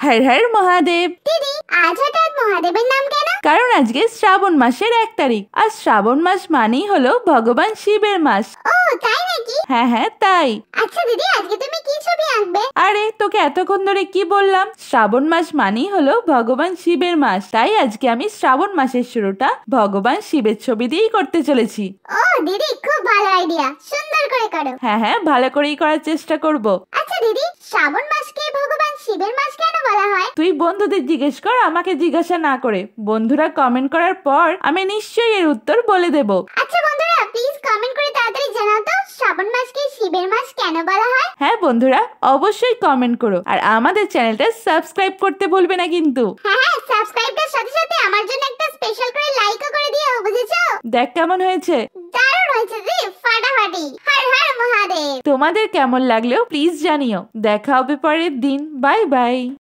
হর হর মহাদেব। দিদি, আজ হঠাৎ মহাদেবের নাম কেন? কারণ আজকে শ্রাবণ মাসের 1 তারিখ, আর শ্রাবণ মাস মানেই হলো ভগবান শিবের মাস। ও তাই নাকি? হ্যাঁ হ্যাঁ তাই। আচ্ছা দিদি, আজকে তুমি কি ছবি আঁকবে? আরে তোকে এতক্ষণ ধরে কি বললাম, শ্রাবণ মাস মানেই হলো ভগবান শিবের মাস, তাই আজকে আমি শ্রাবণ মাসের শুরুটা ভগবান শিবের ছবি দিয়েই করতে চলেছি। ও দিদি, খুব ভালো আইডিয়া, সুন্দর করে করো। হ্যাঁ হ্যাঁ, ভালো করেই করার চেষ্টা করব। আচ্ছা দিদি, শ্রাবণ মাসকে ভগবান শিবের মাস কেন বলা হয়? তুই বন্ধুদের জিজ্ঞেস কর, আমাকে জিজ্ঞাসা না করে। বন্ধুরা কমেন্ট করার পর আমি নিশ্চয়ই এর উত্তর বলে দেব। আচ্ছা বন্ধুরা, প্লিজ কমেন্ট করে তাড়াতাড়ি জানাও তো শ্রাবণ মাসকে শিবের মাস কেন বলা হয়। হ্যাঁ বন্ধুরা, অবশ্যই কমেন্ট করো, আর আমাদের চ্যানেলটা সাবস্ক্রাইব করতে ভুলবে না কিন্তু। হ্যাঁ হ্যাঁ, সাবস্ক্রাইবের সাথে সাথে আমার জন্য একটা স্পেশাল করে লাইকও করে দিও, বুঝেছো? দেখ কেমন হয়েছে। দারুণ হয়েছে দিদি, ফাটাফাটি। হর হর মহাদেব। তোমাদের কেমন লাগলেও প্লিজ জানিও। দেখা হবে পরের দিন। Bye bye.